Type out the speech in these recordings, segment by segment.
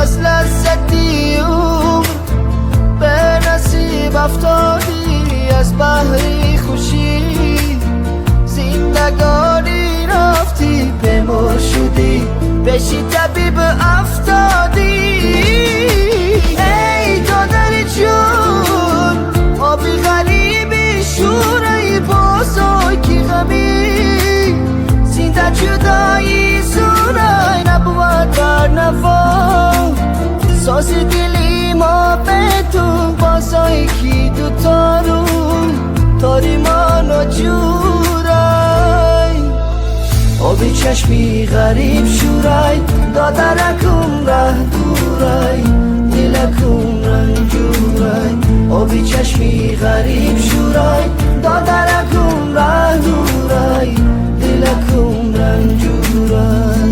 از لذتی عمر به نصیب افتادی، از بحری خوشی زندگانی رفتی، به مر شدی بشی طبیب افتادی. ای دادر جون آبی غریبی شورای بزرگی غمی، زنده جدایی زورای نبود بر نوا، ساز دلی ما به تو بازایی که دوتا رو داری منو جورای. آبی چشمی غریب شورای دادرکم ره دورای، دلکم رنجورای. آبی چشمی غریب شورای دادرکم ره دورای، دلکم رنجورای.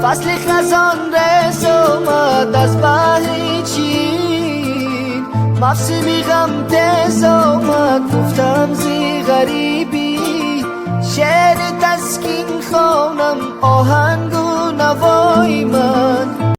فصل خزان رس اومد از بحر چین، مفصلی غم تز اومد گفتم زی غریبی، شعر تسکین خوانم آهنگ و نوای من.